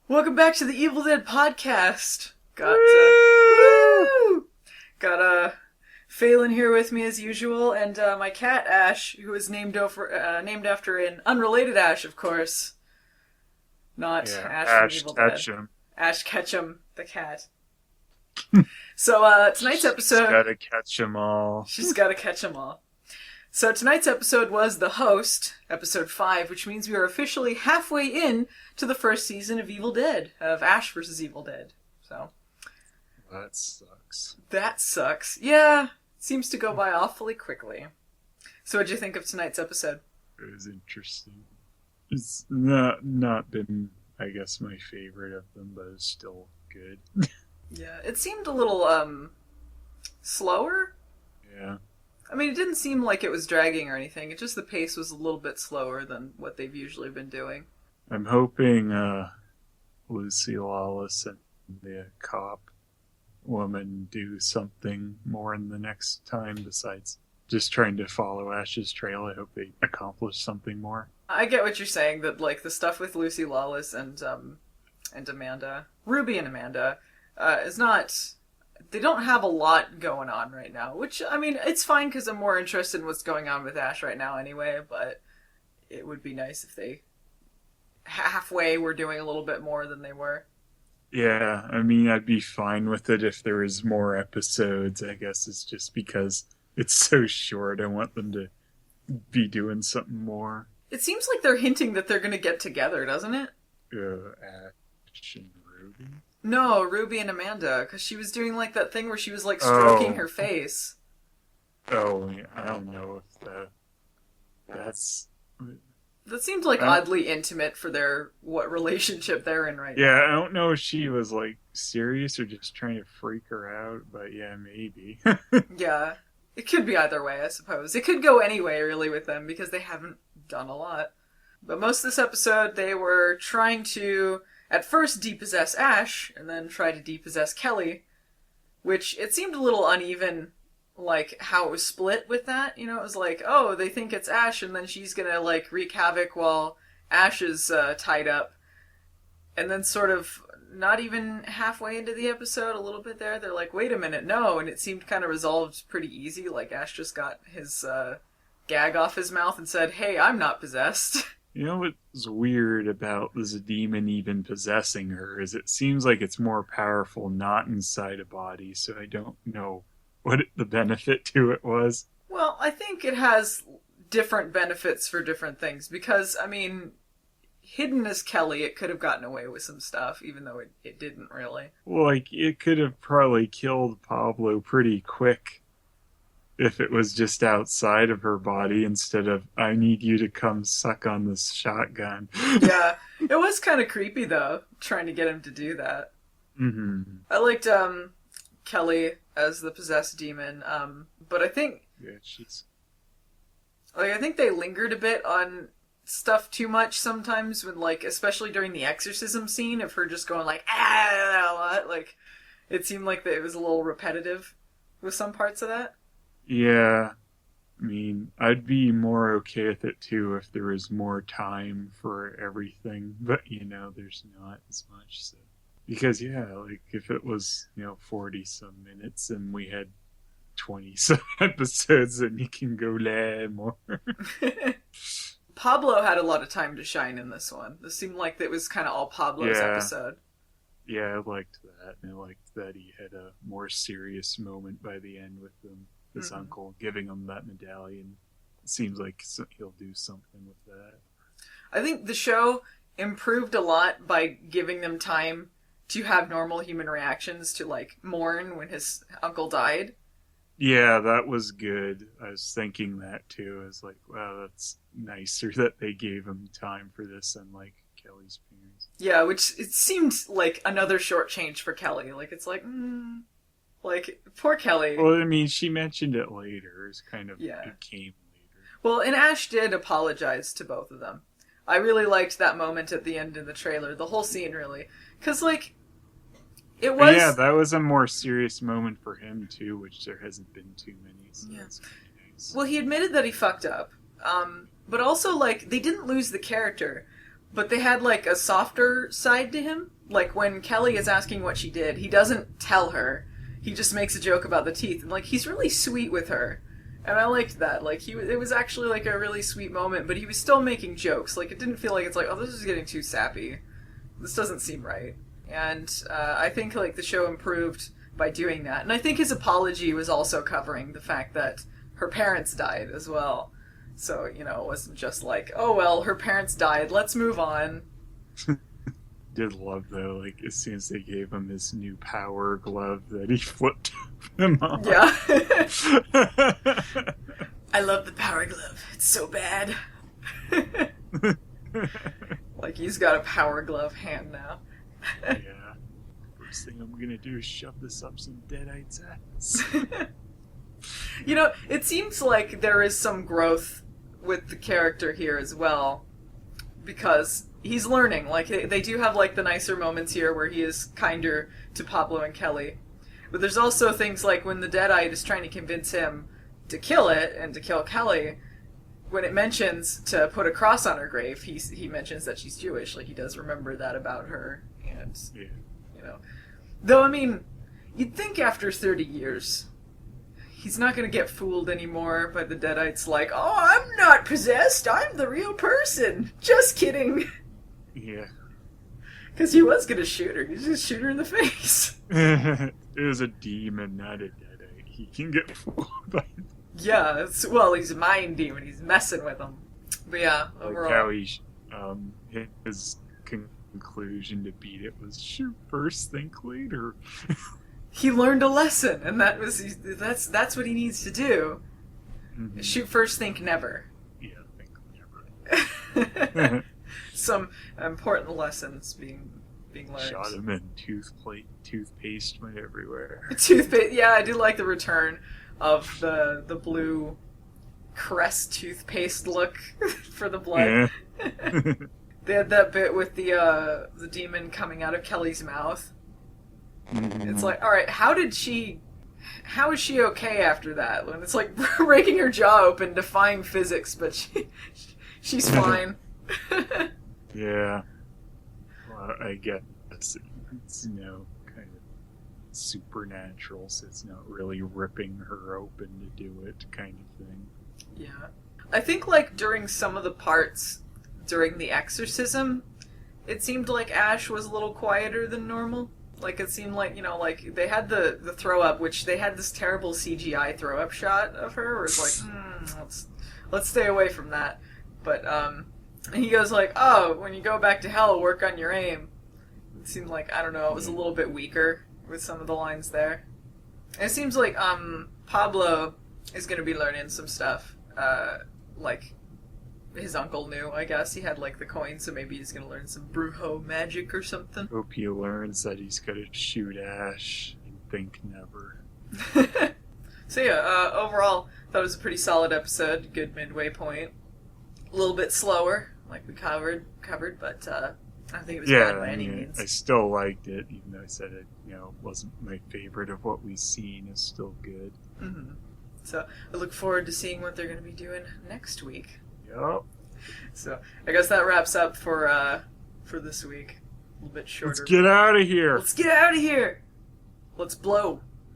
Welcome back to the Evil Dead podcast. Woo! Got Phelan here with me as usual, and my cat Ash, who is named after an unrelated Ash, of course, not Yeah, Ash from Ash Evil Dead. Ketchum. Ash Ketchum, the cat. So tonight's episode, Gotta catch 'em all. she's got to catch 'em all. So tonight's episode was The Host, episode 5, which means we are officially halfway in to the first season of Evil Dead, of Ash vs. Evil Dead. So That sucks. that sucks. Yeah, seems to go by awfully quickly. So what'd you think of tonight's episode? It was interesting. It's not been, I guess, my favorite of them, but it's still good. Yeah, it seemed a little, slower. Yeah. I mean, it didn't seem like it was dragging or anything. It just the pace was a little bit slower than what they've usually been doing. I'm hoping Lucy Lawless and the cop woman do something more in the next time besides just trying to follow Ash's trail. I hope they accomplish something more. I get what you're saying, that, like, the stuff with Lucy Lawless and Amanda, Ruby and Amanda, is not... They don't have a lot going on right now, which, I mean, it's fine because I'm more interested in what's going on with Ash right now anyway, but it would be nice if they halfway were doing a little bit more than they were. Yeah, I mean, I'd be fine with it if there was more episodes. I guess it's just because it's so short. I want them to be doing something more. It seems like they're hinting that they're going to get together, doesn't it? Ash and Ruby. No, Ruby and Amanda, because she was doing, like, that thing where she was, like, stroking Oh, her face. oh, yeah, I don't know if that's. That seemed, like, I don't, oddly intimate for what relationship they're in right yeah, now. I don't know if she was like serious or just trying to freak her out, but yeah, maybe. Yeah. It could be either way, I suppose. It could go any way, really, with them, because they haven't done a lot. But most of this episode, they were trying to, at first, depossess Ash, and then try to depossess Kelly, which it seemed a little uneven, like, how it was split with that. You know, it was like, oh, they think it's Ash, and then she's gonna, like, wreak havoc while Ash is tied up. And then sort of not even halfway into the episode, a little bit there, they're like, wait a minute, no, and it seemed kind of resolved pretty easy, like Ash just got his gag off his mouth and said, hey, I'm not possessed. You know what's weird about this demon even possessing her is it seems like it's more powerful not inside a body, so I don't know what the benefit to it was. Well, I think it has different benefits for different things, because, I mean, hidden as Kelly, it could have gotten away with some stuff, even though it didn't really. Well, like, it could have probably killed Pablo pretty quick if it was just outside of her body instead of, I need you to come suck on this shotgun. Yeah, it was kind of creepy, though, trying to get him to do that. Hmm. I liked, Kelly as the possessed demon, but I think Yeah, she's. I think they lingered a bit on stuff too much sometimes when, like, especially during the exorcism scene of her just going like, ah, a lot. Like, it seemed like that it was a little repetitive with some parts of that. Yeah, I mean, I'd be more okay with it too if there was more time for everything, but there's not as much. So, because yeah, like if it was 40 some minutes and we had 20 some episodes, then you can go more. Pablo had a lot of time to shine in this one. This seemed like it was kind of all Pablo's Yeah, episode. yeah, I liked that, and I liked that he had a more serious moment by the end with his Hmm. uncle giving him that medallion. It seems like he'll do something with that. I think the show improved a lot by giving them time to have normal human reactions to, like, mourn when his uncle died. Yeah, that was good. I was thinking that too. I was like, wow, that's nicer that they gave him time for this, unlike Kelly's parents. Yeah, which it seemed like another short change for Kelly. Like, it's like, like, poor Kelly. Well, I mean, she mentioned it later. It's kind of, Yeah. it came later. Well, and Ash did apologize to both of them. I really liked that moment at the end of the trailer, the whole scene, really. Because, like, it But yeah, was... that was a more serious moment for him too, which there hasn't been too many, so Yeah. that's kind of nice. Well, he admitted that he fucked up. But also, like, they didn't lose the character. but they had like a softer side to him. Like when Kelly is asking what she did, he doesn't tell her. He just makes a joke about the teeth, and like he's really sweet with her. And I liked that. Like it was actually like a really sweet moment, but he was still making jokes. Like it didn't feel like it's like, oh, this is getting too sappy. This doesn't seem right. And I think like the show improved by doing that. And I think his apology was also covering the fact that her parents died as well. So, you know, it wasn't just like, oh well, her parents died, let's move on. Did love though, like as soon as they gave him his new power glove that he flipped him on. Yeah. I love the power glove. It's so bad. Like he's got a power glove hand now. Yeah. First thing I'm gonna do is shove this up some Deadites' ass. You know, it seems like there is some growth with the character here as well, because he's learning. Like, they do have, like, the nicer moments here where he is kinder to Pablo and Kelly. But there's also things like when the Deadite is trying to convince him to kill it and to kill Kelly, when it mentions to put a cross on her grave, he mentions that she's Jewish. Like, he does remember that about her. And, Yeah. you know. Though, I mean, you'd think after 30 years, he's not going to get fooled anymore by the Deadites like, oh, I'm not possessed, I'm the real person. Just kidding. Yeah. Because he was going to shoot her. He just shoot her in the face. It was a demon, not a Deadite. He can get fooled by it. Yeah, well, he's a mind demon. He's messing with him. But yeah, overall. Like how his conclusion to beat it was shoot first, think later. He learned a lesson, and that's what he needs to do. Mm-hmm. Shoot first, think never. Yeah, think never. Some important lessons being learned. Shot him in toothpaste went everywhere. Toothpaste, yeah, I do like the return of the blue Crest toothpaste look for the blood. Yeah. They had that bit with the demon coming out of Kelly's mouth. Mm-hmm. It's like, all right, how is she okay after that? When it's like breaking her jaw open, defying physics, but she's fine. Yeah. Well, I guess it's kind of supernatural, so it's not really ripping her open to do it kind of thing. Yeah. I think, like, during some of the parts during the exorcism, it seemed like Ash was a little quieter than normal. Like, it seemed like, like, they had the throw-up, which they had this terrible CGI throw-up shot of her, where it's like, let's stay away from that. But, and he goes like, oh, when you go back to hell, work on your aim. It seemed like, I don't know, it was a little bit weaker with some of the lines there. And it seems like, Pablo is going to be learning some stuff, like, his uncle knew, I guess. He had, like, the coin, so maybe he's going to learn some Brujo magic or something. Hope he learns that he's got to shoot Ash and think never. So yeah, overall, thought it was a pretty solid episode. Good midway point. A little bit slower, like we covered, but I don't think it was bad by any means. I still liked it, even though I said it, wasn't my favorite of what we've seen. It's still good. Mm-hmm. So I look forward to seeing what they're going to be doing next week. Yep. So I guess that wraps up for this week. A little bit shorter. Let's get out of here. Let's get out of here. Let's blow.